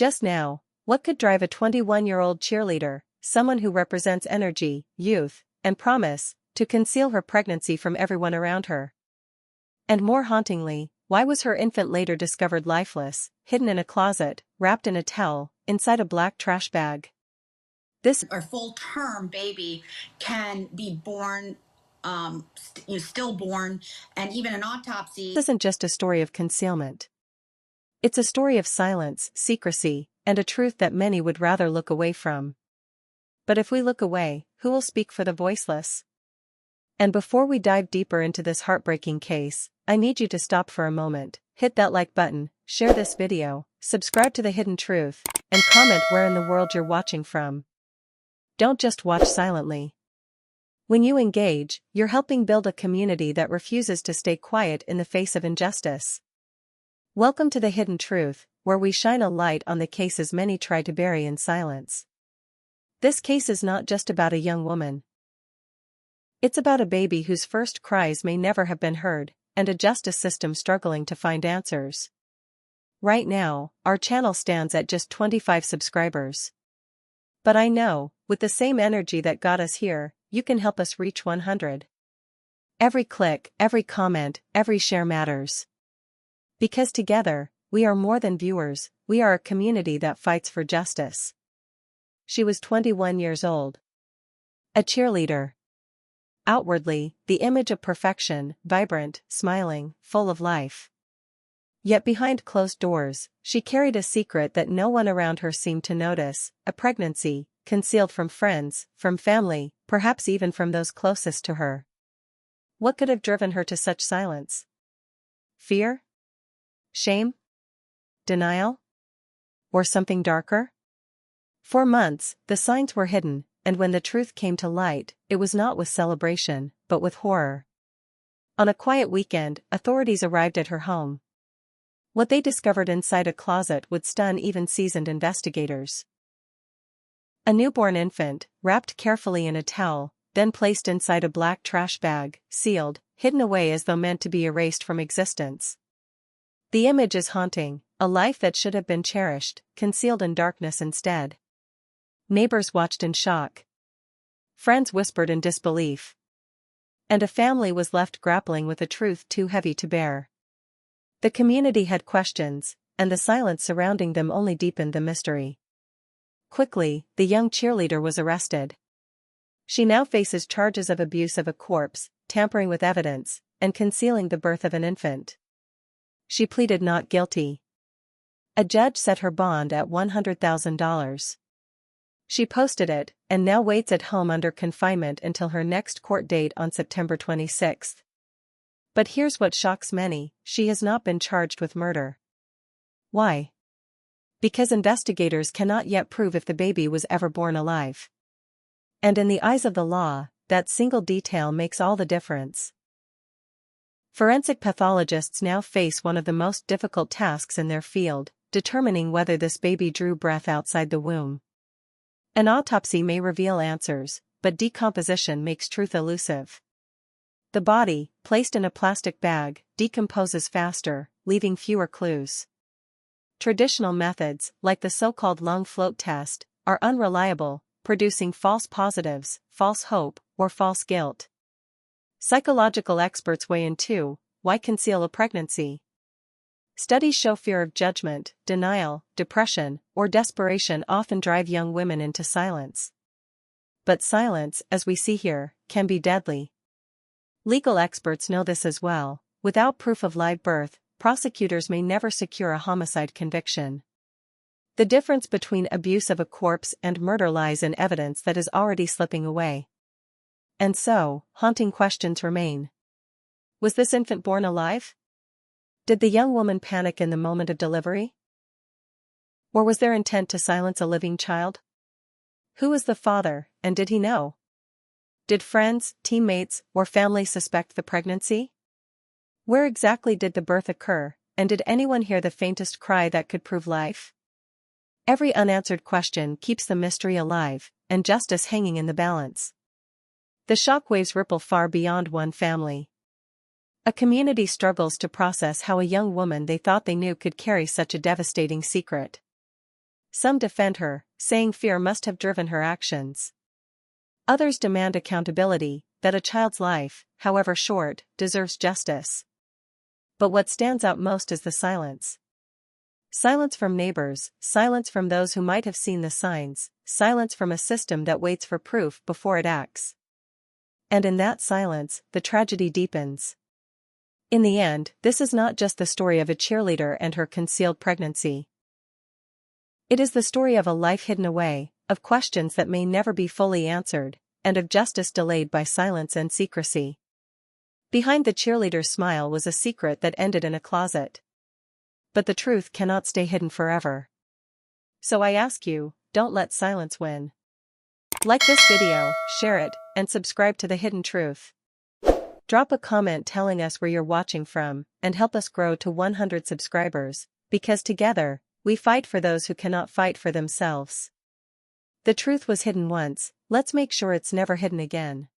Just now, what could drive a 21-year-old cheerleader, someone who represents energy, youth, and promise, to conceal her pregnancy from everyone around her? And more hauntingly, why was her infant later discovered lifeless, hidden in a closet, wrapped in a towel, inside a black trash bag? This Or full-term baby can be born, stillborn, and even an autopsy. isn't just a story of concealment. It's a story of silence, secrecy, and a truth that many would rather look away from. But if we look away, who will speak for the voiceless? And before we dive deeper into this heartbreaking case, I need you to stop for a moment, hit that like button, share this video, subscribe to The Hidden Truth, and comment where in the world you're watching from. Don't just watch silently. When you engage, you're helping build a community that refuses to stay quiet in the face of injustice. Welcome to The Hidden Truth, where we shine a light on the cases many try to bury in silence. This case is not just about a young woman. It's about a baby whose first cries may never have been heard, and a justice system struggling to find answers. Right now, our channel stands at just 25 subscribers. But I know, with the same energy that got us here, you can help us reach 100. Every click, every comment, every share matters. Because together, we are more than viewers, we are a community that fights for justice. She was 21 years old. A cheerleader. Outwardly, the image of perfection, vibrant, smiling, full of life. Yet behind closed doors, she carried a secret that no one around her seemed to notice, a pregnancy, concealed from friends, from family, perhaps even from those closest to her. What could have driven her to such silence? Fear? Shame? Denial? Or something darker? For months, the signs were hidden, and when the truth came to light, it was not with celebration, but with horror. On a quiet weekend, authorities arrived at her home. What they discovered inside a closet would stun even seasoned investigators. A newborn infant, wrapped carefully in a towel, then placed inside a black trash bag, sealed, hidden away as though meant to be erased from existence. The image is haunting, a life that should have been cherished, concealed in darkness instead. Neighbors watched in shock. Friends whispered in disbelief. And a family was left grappling with a truth too heavy to bear. The community had questions, and the silence surrounding them only deepened the mystery. Quickly, the young cheerleader was arrested. She now faces charges of abuse of a corpse, tampering with evidence, and concealing the birth of an infant. She pleaded not guilty. A judge set her bond at $100,000. She posted it, and now waits at home under confinement until her next court date on September 26. But here's what shocks many: she has not been charged with murder. Why? Because investigators cannot yet prove if the baby was ever born alive. And in the eyes of the law, that single detail makes all the difference. Forensic pathologists now face one of the most difficult tasks in their field, determining whether this baby drew breath outside the womb. An autopsy may reveal answers, but decomposition makes truth elusive. The body, placed in a plastic bag, decomposes faster, leaving fewer clues. Traditional methods, like the so-called lung float test, are unreliable, producing false positives, false hope, or false guilt. Psychological experts weigh in too: why conceal a pregnancy? Studies show fear of judgment, denial, depression, or desperation often drive young women into silence. But silence, as we see here, can be deadly. Legal experts know this as well. Without proof of live birth, prosecutors may never secure a homicide conviction. The difference between abuse of a corpse and murder lies in evidence that is already slipping away. And so, haunting questions remain. Was this infant born alive? Did the young woman panic in the moment of delivery? Or was there intent to silence a living child? Who was the father, and did he know? Did friends, teammates, or family suspect the pregnancy? Where exactly did the birth occur, and did anyone hear the faintest cry that could prove life? Every unanswered question keeps the mystery alive, and justice hanging in the balance. The shockwaves ripple far beyond one family. A community struggles to process how a young woman they thought they knew could carry such a devastating secret. Some defend her, saying fear must have driven her actions. Others demand accountability, that a child's life, however short, deserves justice. But what stands out most is the silence. Silence from neighbors, silence from those who might have seen the signs, silence from a system that waits for proof before it acts. And in that silence, the tragedy deepens. In the end, this is not just the story of a cheerleader and her concealed pregnancy. It is the story of a life hidden away, of questions that may never be fully answered, and of justice delayed by silence and secrecy. Behind the cheerleader's smile was a secret that ended in a closet. But the truth cannot stay hidden forever. So I ask you, don't let silence win. Like this video, share it, and subscribe to The Hidden Truth. Drop a comment telling us where you're watching from, and help us grow to 100 subscribers, because together, we fight for those who cannot fight for themselves. The truth was hidden once, let's make sure it's never hidden again.